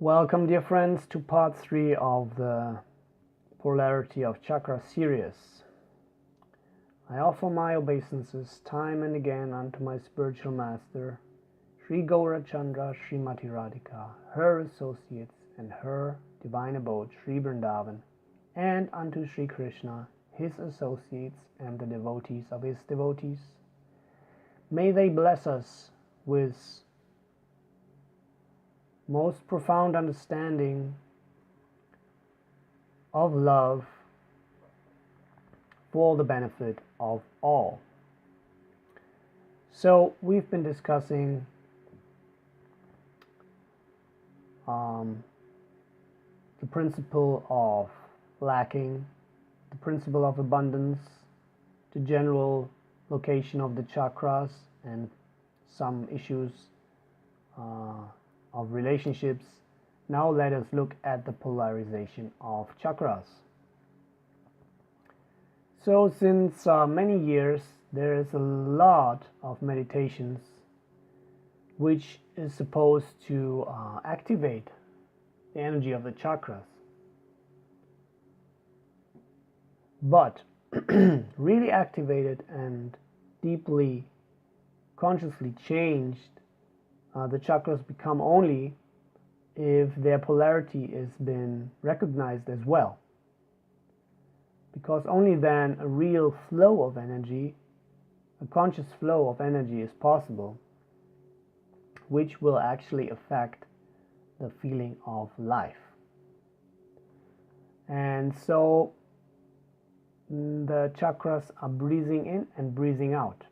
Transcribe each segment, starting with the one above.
Welcome, dear friends, to part 3 of the Polarity of Chakra series. I offer my obeisances time and again unto my spiritual master, Shri Gaurachandra Srimati Radhika, her associates, and her divine abode, Shri Vrindavan, and unto Shri Krishna, his associates, and the devotees of his devotees. May they bless us with most profound understanding of love for the benefit of all. So we've been discussing the principle of lacking, the principle of abundance, the general location of the chakras, and some issues of relationships. Now let us look at the polarization of chakras. So since many years there is a lot of meditations which is supposed to activate the energy of the chakras, but really activated and deeply consciously changed the chakras become only if their polarity has been recognized as well, because only then a real flow of energy, a conscious flow of energy is possible, which will actually affect the feeling of life. And so the chakras are breathing in and breathing out,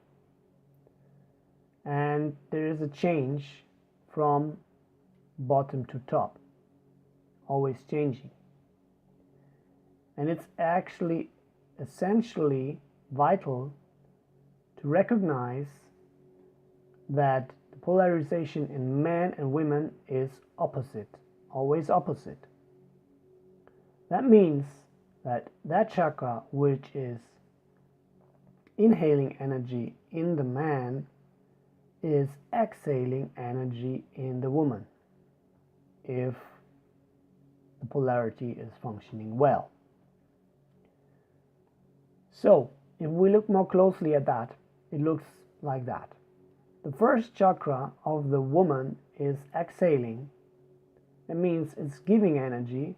and there is a change from bottom to top, always changing. And it's actually essentially vital to recognize that the polarization in men and women is opposite, always opposite. That means that that chakra which is inhaling energy in the man is exhaling energy in the woman, if the polarity is functioning well. So if we look more closely at that, it looks like that. The first chakra of the woman is exhaling. That means it's giving energy,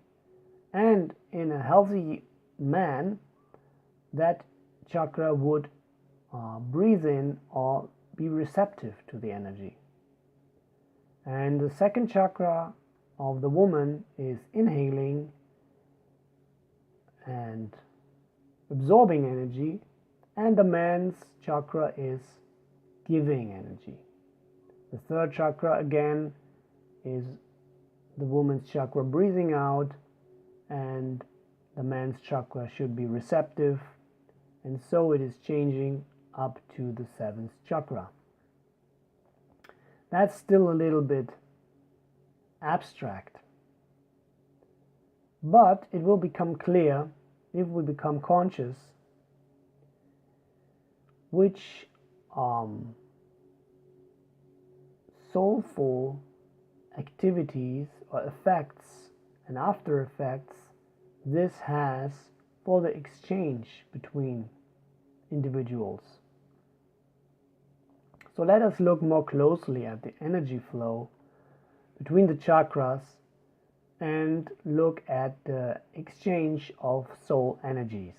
and in a healthy man that chakra would breathe in or be receptive to the energy. And the second chakra of the woman is inhaling and absorbing energy, and the man's chakra is giving energy. The third chakra again is the woman's chakra breathing out, and the man's chakra should be receptive, and so it is changing up to the seventh chakra. That's still a little bit abstract, but it will become clear if we become conscious which soulful activities or effects and after effects this has for the exchange between individuals. So let us look more closely at the energy flow between the chakras and look at the exchange of soul energies.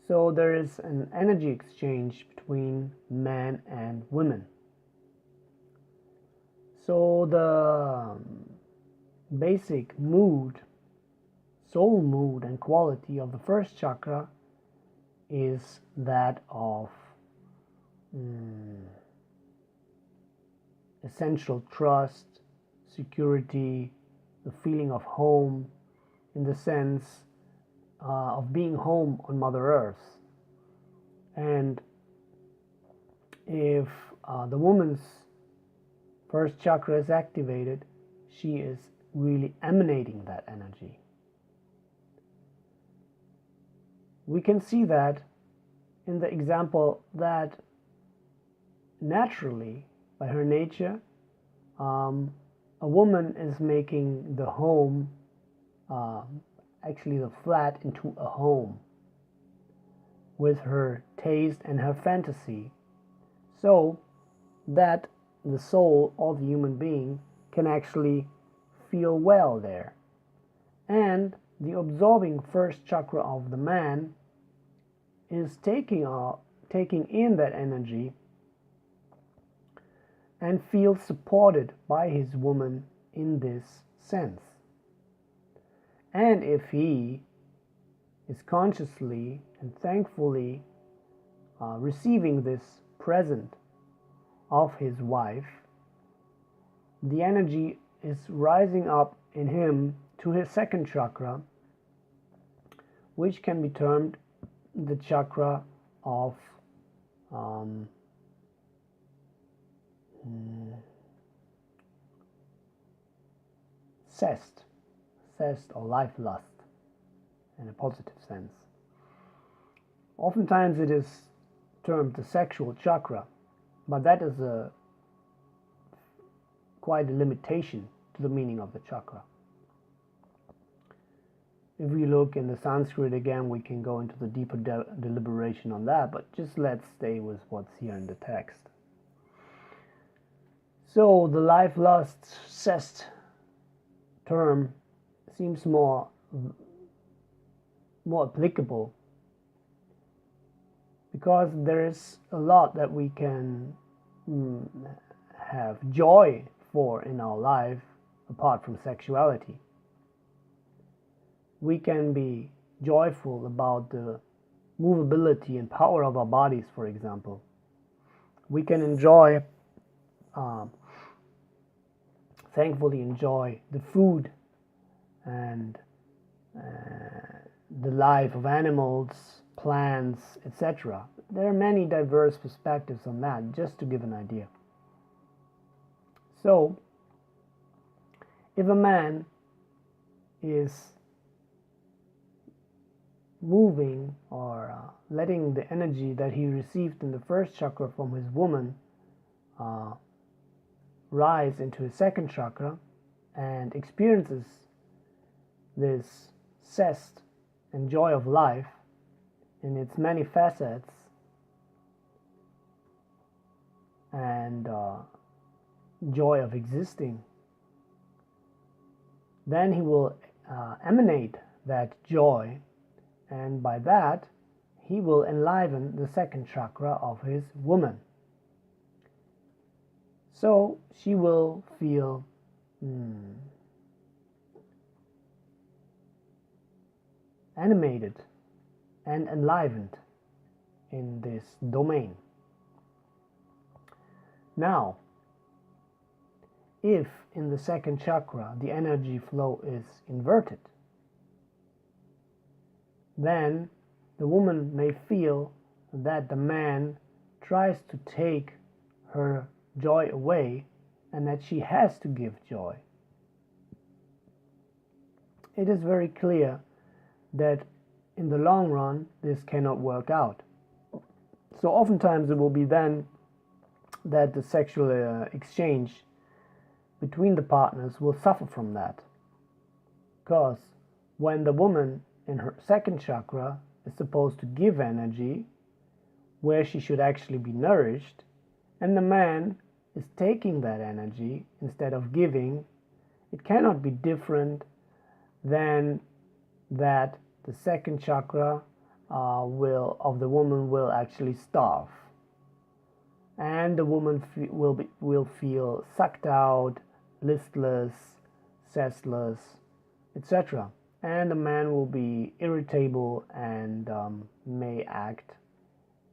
So there is an energy exchange between men and women. So the basic mood, soul mood and quality of the first chakra is that of essential trust, security, the feeling of home, in the sense of being home on Mother Earth. And if the woman's first chakra is activated, she is really emanating that energy. We can see that in the example that naturally by her nature, a woman is making the home, actually the flat, into a home with her taste and her fantasy, so that the soul of the human being can actually feel well there. And the absorbing first chakra of the man is taking in that energy and feels supported by his woman in this sense. And if he is consciously and thankfully receiving this present of his wife, the energy is rising up in him to his second chakra, which can be termed the chakra of zest or life lust in a positive sense. Oftentimes it is termed the sexual chakra, but that is quite a limitation to the meaning of the chakra. If we look in the Sanskrit again, we can go into the deeper deliberation on that, but just let's stay with what's here in the text. So the life lust zest term seems more applicable, because there is a lot that we can have joy for in our life apart from sexuality. We can be joyful about the movability and power of our bodies, for example. We can thankfully enjoy the food and the life of animals, plants, etc. There are many diverse perspectives on that, just to give an idea. So, if a man is moving or letting the energy that he received in the first chakra from his woman rise into his second chakra and experiences this zest and joy of life in its many facets and joy of existing, then he will emanate that joy, and by that he will enliven the second chakra of his woman. So she will feel animated and enlivened in this domain. Now, if in the second chakra the energy flow is inverted, then the woman may feel that the man tries to take her joy away and that she has to give joy. It is very clear that in the long run this cannot work out. So oftentimes it will be then that the sexual exchange between the partners will suffer from that. Because when the woman in her second chakra is supposed to give energy where she should actually be nourished, and the man is taking that energy instead of giving, it cannot be different than that the second chakra of the woman will actually starve, and the woman will feel sucked out, listless, zestless, etc. And the man will be irritable and may act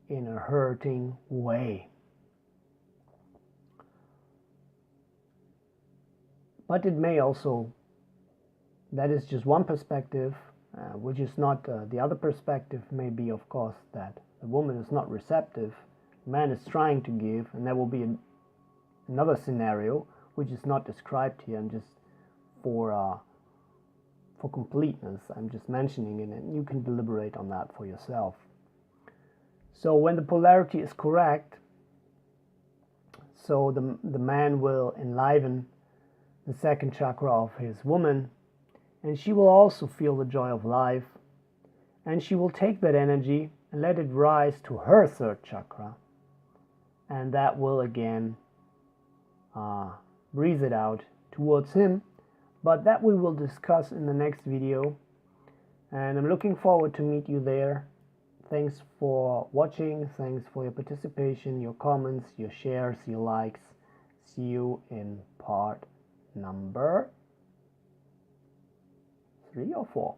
in a hurting way. But it may also, that is just one perspective, which is not the other perspective may be, of course, that the woman is not receptive, the man is trying to give, and there will be another scenario which is not described here, and just for completeness I'm just mentioning it, and you can deliberate on that for yourself. So when the polarity is correct, So the man will enliven the second chakra of his woman, and she will also feel the joy of life, and she will take that energy and let it rise to her third chakra, and that will again breathe it out towards him. But that we will discuss in the next video, and I'm looking forward to meet you there. Thanks for watching, thanks for your participation, your comments, your shares, your likes. See you in part number 3 or 4.